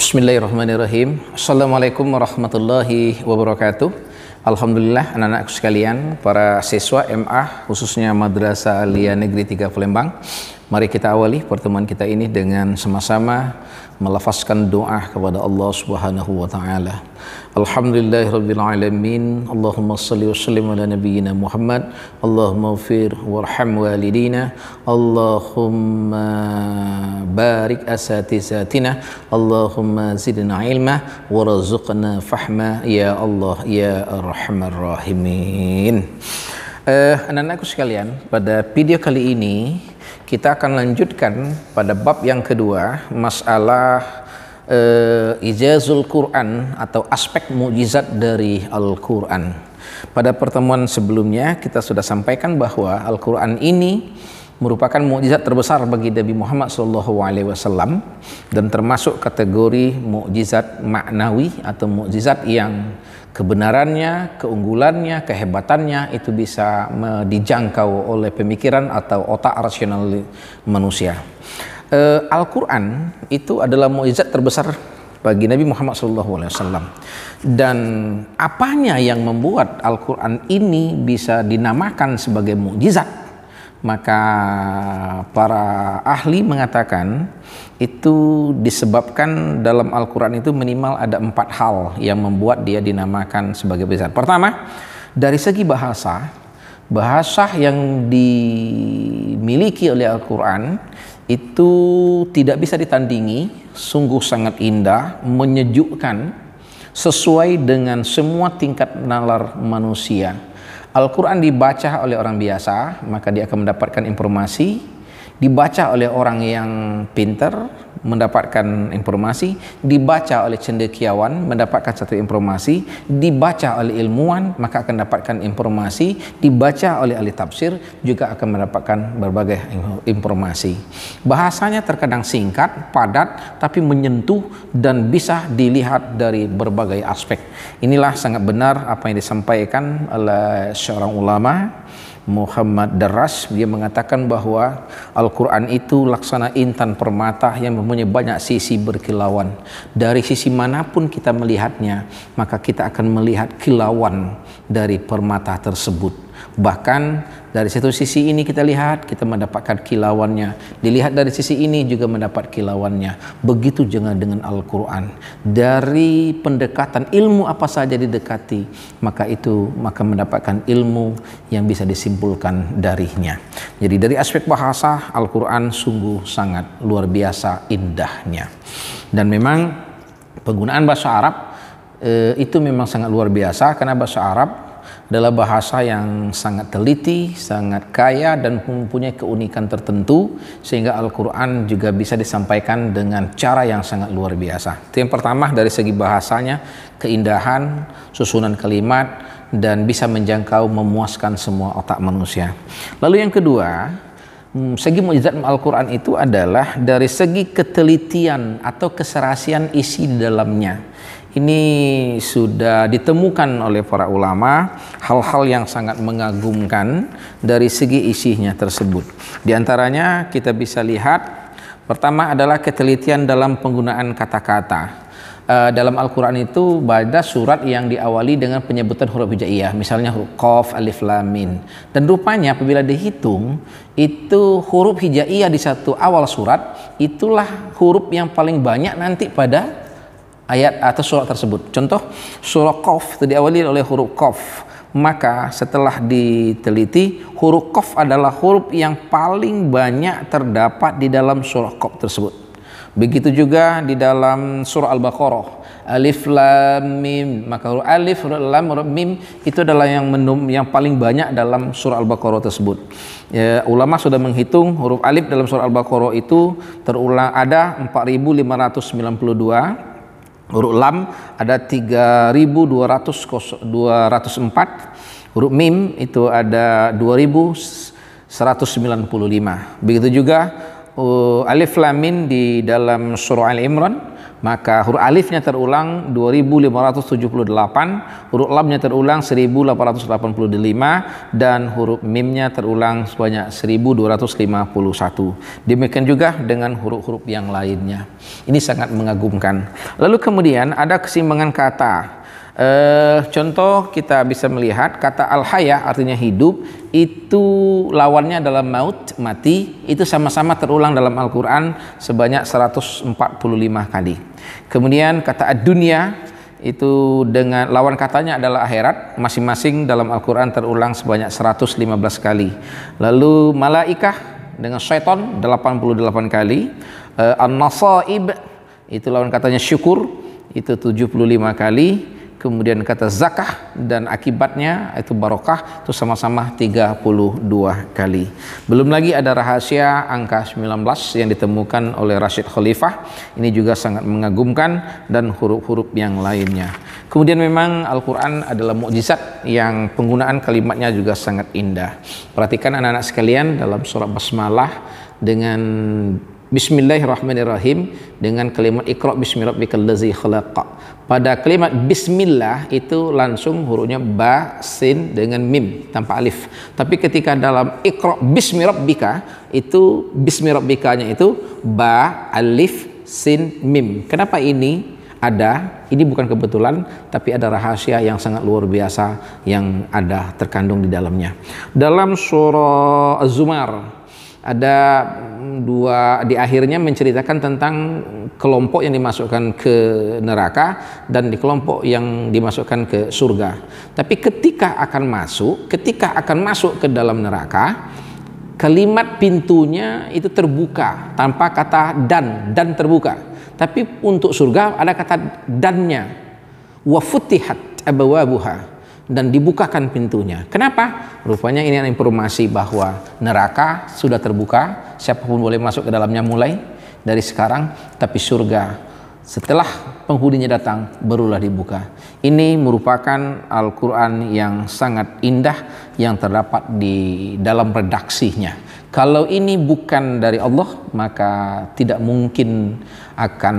Bismillahirrahmanirrahim. Assalamualaikum warahmatullahi wabarakatuh. Alhamdulillah anak-anakku sekalian, para siswa MA khususnya Madrasah Aliyah Negeri 3 Palembang. Mari kita awali pertemuan kita ini dengan sama-sama melafazkan doa kepada Allah Subhanahu wa taala. Alhamdulillahirabbil alamin. Allahumma shalli wa sallim ala nabiyyina Muhammad. Allahumma ighfir warham walidina. Allahumma barik asatizatina. Allahumma zidna ilma warzuqna fahma ya Allah ya arhamar rahimin. Anak-anakku sekalian, pada video kali ini kita akan lanjutkan pada bab yang kedua, masalah ijazul Quran atau aspek mukjizat dari Al-Quran. Pada pertemuan sebelumnya kita sudah sampaikan bahwa Al-Quran ini merupakan mukjizat terbesar bagi Nabi Muhammad SAW dan termasuk kategori mukjizat maknawi atau mukjizat yang kebenarannya, keunggulannya, kehebatannya itu bisa dijangkau oleh pemikiran atau otak rasional manusia. Al-Quran itu adalah mukjizat terbesar bagi Nabi Muhammad SAW. Dan apanya yang membuat Al-Quran ini bisa dinamakan sebagai mukjizat? Maka para ahli mengatakan itu disebabkan dalam Al-Quran itu minimal ada 4 hal yang membuat dia dinamakan sebagai mukjizat. Pertama, dari segi bahasa yang dimiliki oleh Al-Quran itu tidak bisa ditandingi, sungguh sangat indah, menyejukkan, sesuai dengan semua tingkat nalar manusia. Al-Quran dibaca oleh orang biasa, maka dia akan mendapatkan informasi. Dibaca oleh orang yang pintar, mendapatkan informasi. Dibaca oleh cendekiawan, mendapatkan satu informasi. Dibaca oleh ilmuwan, maka akan mendapatkan informasi. Dibaca oleh ahli tafsir, juga akan mendapatkan berbagai informasi. Bahasanya terkadang singkat, padat, tapi menyentuh dan bisa dilihat dari berbagai aspek. Inilah sangat benar apa yang disampaikan oleh seorang ulama, Muhammad Darras. Dia mengatakan bahwa Al-Quran itu laksana intan permata yang mempunyai banyak sisi berkilauan. Dari sisi manapun kita melihatnya, maka kita akan melihat kilauan dari permata tersebut. Bahkan dari satu sisi ini kita lihat, kita mendapatkan kilauannya. Dilihat dari sisi ini juga mendapat kilauannya. Begitu juga dengan Al-Quran. Dari pendekatan ilmu apa saja didekati, maka mendapatkan ilmu yang bisa disimpulkan darinya. Jadi dari aspek bahasa, Al-Quran sungguh sangat luar biasa indahnya. Dan memang penggunaan bahasa Arab itu memang sangat luar biasa, karena bahasa Arab adalah bahasa yang sangat teliti, sangat kaya, dan mempunyai keunikan tertentu, sehingga Al-Quran juga bisa disampaikan dengan cara yang sangat luar biasa. Itu yang pertama, dari segi bahasanya, keindahan, susunan kalimat, dan bisa menjangkau, memuaskan semua otak manusia. Lalu yang kedua, segi mukjizat Al-Quran itu adalah dari segi ketelitian atau keserasian isi di dalamnya. Ini sudah ditemukan oleh para ulama hal-hal yang sangat mengagumkan dari segi isinya tersebut. Di antaranya kita bisa lihat, pertama adalah ketelitian dalam penggunaan kata-kata. Dalam Al-Quran itu ada surat yang diawali dengan penyebutan huruf hijaiyah, misalnya huruf Qaf, Alif, Lam, Mim. Dan rupanya apabila dihitung, itu huruf hijaiyah di satu awal surat itulah huruf yang paling banyak nanti pada ayat atau surat tersebut. Contoh, surah Qaf itu diawali oleh huruf Qaf. Maka setelah diteliti, huruf Qaf adalah huruf yang paling banyak terdapat di dalam surah Qaf tersebut. Begitu juga di dalam surah Al-Baqarah, Alif Lam Mim. Maka huruf Alif, huruf Lam, huruf Mim itu adalah yang paling banyak dalam surah Al-Baqarah tersebut. Ulama sudah menghitung huruf Alif dalam surah Al-Baqarah itu terulang ada 4.592. Huruf Lam ada 3.204, huruf Mim itu ada 2.195. Begitu juga alif lam mim di dalam surah Al-Imran, maka huruf alifnya terulang 2578, huruf lamnya terulang 1885, dan huruf mimnya terulang sebanyak 1251. Demikian juga dengan huruf-huruf yang lainnya. Ini sangat mengagumkan. Lalu kemudian ada keseimbangan kata. Contoh kita bisa melihat kata al-haya artinya hidup, itu lawannya adalah maut, mati, itu sama-sama terulang dalam Al-Quran sebanyak 145 kali. Kemudian kata ad-dunya itu dengan lawan katanya adalah akhirat, masing-masing dalam Al-Quran terulang sebanyak 115 kali. Lalu malaikah dengan syaitan 88 kali. An-nasaib itu lawan katanya syukur, itu 75 kali. Kemudian kata zakah dan akibatnya itu barokah, itu sama-sama 32 kali. Belum lagi ada rahasia angka 19 yang ditemukan oleh Rashid Khalifah, ini juga sangat mengagumkan, dan huruf-huruf yang lainnya. Kemudian memang Al-Quran adalah mukjizat yang penggunaan kalimatnya juga sangat indah. Perhatikan anak-anak sekalian, dalam surah Basmalah dengan Bismillahirrahmanirrahim dengan kalimat Iqra bismi rabbikal ladzi khalaq. Pada kalimat bismillah itu langsung hurufnya ba, sin dengan mim tanpa alif. Tapi ketika dalam Iqra bismi rabbika, itu bismi rabbikanya itu ba, alif, sin, mim. Kenapa ini ada? Ini bukan kebetulan, tapi ada rahasia yang sangat luar biasa yang ada terkandung di dalamnya. Dalam surah Az-Zumar ada dua, di akhirnya menceritakan tentang kelompok yang dimasukkan ke neraka dan di kelompok yang dimasukkan ke surga. Tapi ketika akan masuk ke dalam neraka, kalimat pintunya itu terbuka tanpa kata dan terbuka. Tapi untuk surga ada kata dannya, wa futihat abwabuha, dan dibukakan pintunya. Kenapa? Rupanya ini adalah informasi bahwa neraka sudah terbuka, siapapun boleh masuk ke dalamnya mulai dari sekarang, tapi surga setelah penghuninya datang barulah dibuka. Ini merupakan Al-Quran yang sangat indah yang terdapat di dalam redaksinya. Kalau ini bukan dari Allah, maka tidak mungkin akan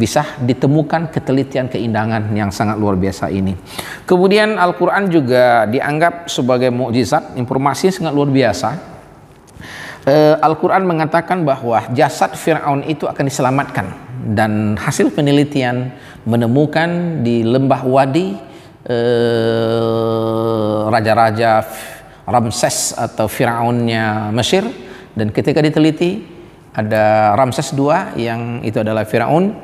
bisa ditemukan ketelitian keindahan yang sangat luar biasa ini. Kemudian Al-Quran juga dianggap sebagai mukjizat, informasi sangat luar biasa. Al-Quran mengatakan bahwa jasad Fir'aun itu akan diselamatkan, dan hasil penelitian menemukan di lembah Wadi raja-raja Ramses atau Fir'aunnya Mesir, dan ketika diteliti ada Ramses II yang itu adalah Fir'aun,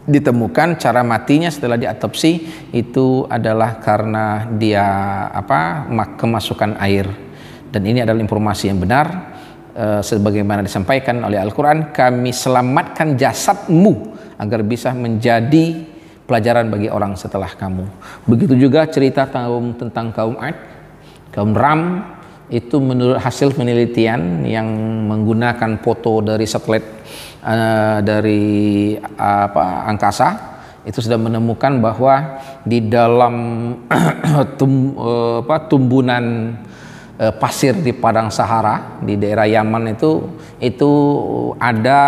ditemukan cara matinya setelah diatopsi itu adalah karena dia kemasukan air, dan ini adalah informasi yang benar. Sebagaimana disampaikan oleh Al-Quran, kami selamatkan jasadmu agar bisa menjadi pelajaran bagi orang setelah kamu. Begitu juga cerita tentang kaum Ad, kaum Ram, itu menurut hasil penelitian yang menggunakan foto dari satelit dari angkasa, itu sudah menemukan bahwa di dalam tumbunan pasir di padang Sahara di daerah Yaman itu ada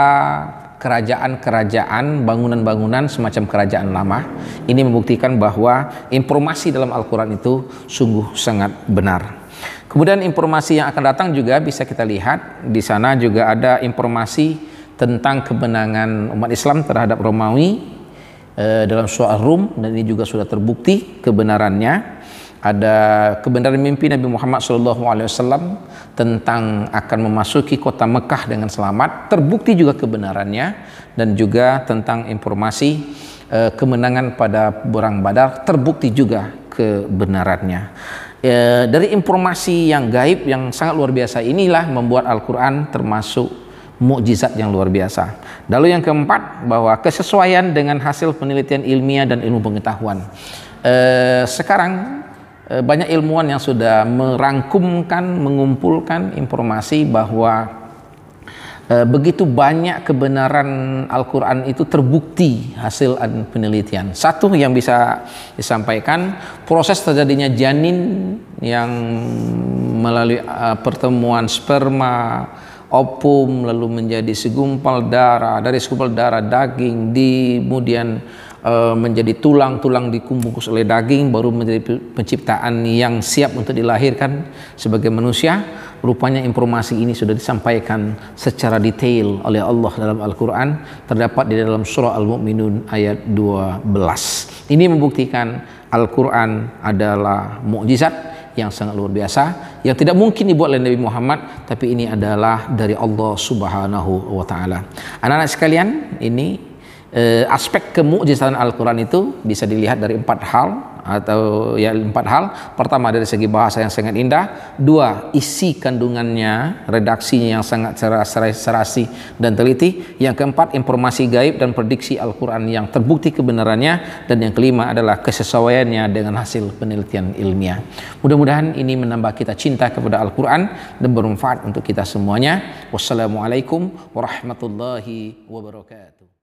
kerajaan-kerajaan, bangunan-bangunan semacam kerajaan lama. Ini membuktikan bahwa informasi dalam Al-Quran itu sungguh sangat benar. Kemudian informasi yang akan datang juga bisa kita lihat di sana, juga ada informasi tentang kemenangan umat Islam terhadap Romawi dalam surah Rum, dan ini juga sudah terbukti kebenarannya. Ada kebenaran mimpi Nabi Muhammad SAW tentang akan memasuki kota Mekah dengan selamat, terbukti juga kebenarannya, dan juga tentang informasi kemenangan pada perang Badar, terbukti juga kebenarannya. Dari informasi yang gaib yang sangat luar biasa inilah membuat Al-Quran termasuk mukjizat yang luar biasa. Lalu yang keempat, bahwa kesesuaian dengan hasil penelitian ilmiah dan ilmu pengetahuan. Sekarang banyak ilmuwan yang sudah merangkumkan, mengumpulkan informasi bahwa begitu banyak kebenaran Al-Quran itu terbukti hasil penelitian. Satu yang bisa disampaikan, proses terjadinya janin yang melalui pertemuan sperma opum, lalu menjadi segumpal darah, dari segumpal darah daging, kemudian menjadi tulang dikumbungkus oleh daging, baru menjadi penciptaan yang siap untuk dilahirkan sebagai manusia. Rupanya informasi ini sudah disampaikan secara detail oleh Allah dalam Al-Quran, terdapat di dalam surah Al-Mu'minun ayat 12. Ini membuktikan Al-Quran adalah mukjizat yang sangat luar biasa, yang tidak mungkin dibuat oleh Nabi Muhammad, tapi ini adalah dari Allah Subhanahu wa Ta'ala. Anak-anak sekalian, ini aspek kemukjizatan Al-Quran itu bisa dilihat dari 4 hal, atau ya 4 hal. Pertama, dari segi bahasa yang sangat indah. 2, isi kandungannya, redaksinya yang sangat serasi dan teliti. Yang keempat, informasi gaib dan prediksi Al-Quran yang terbukti kebenarannya. Dan yang kelima adalah kesesuaiannya dengan hasil penelitian ilmiah. Mudah-mudahan ini menambah kita cinta kepada Al-Quran dan bermanfaat untuk kita semuanya. Wassalamualaikum warahmatullahi wabarakatuh.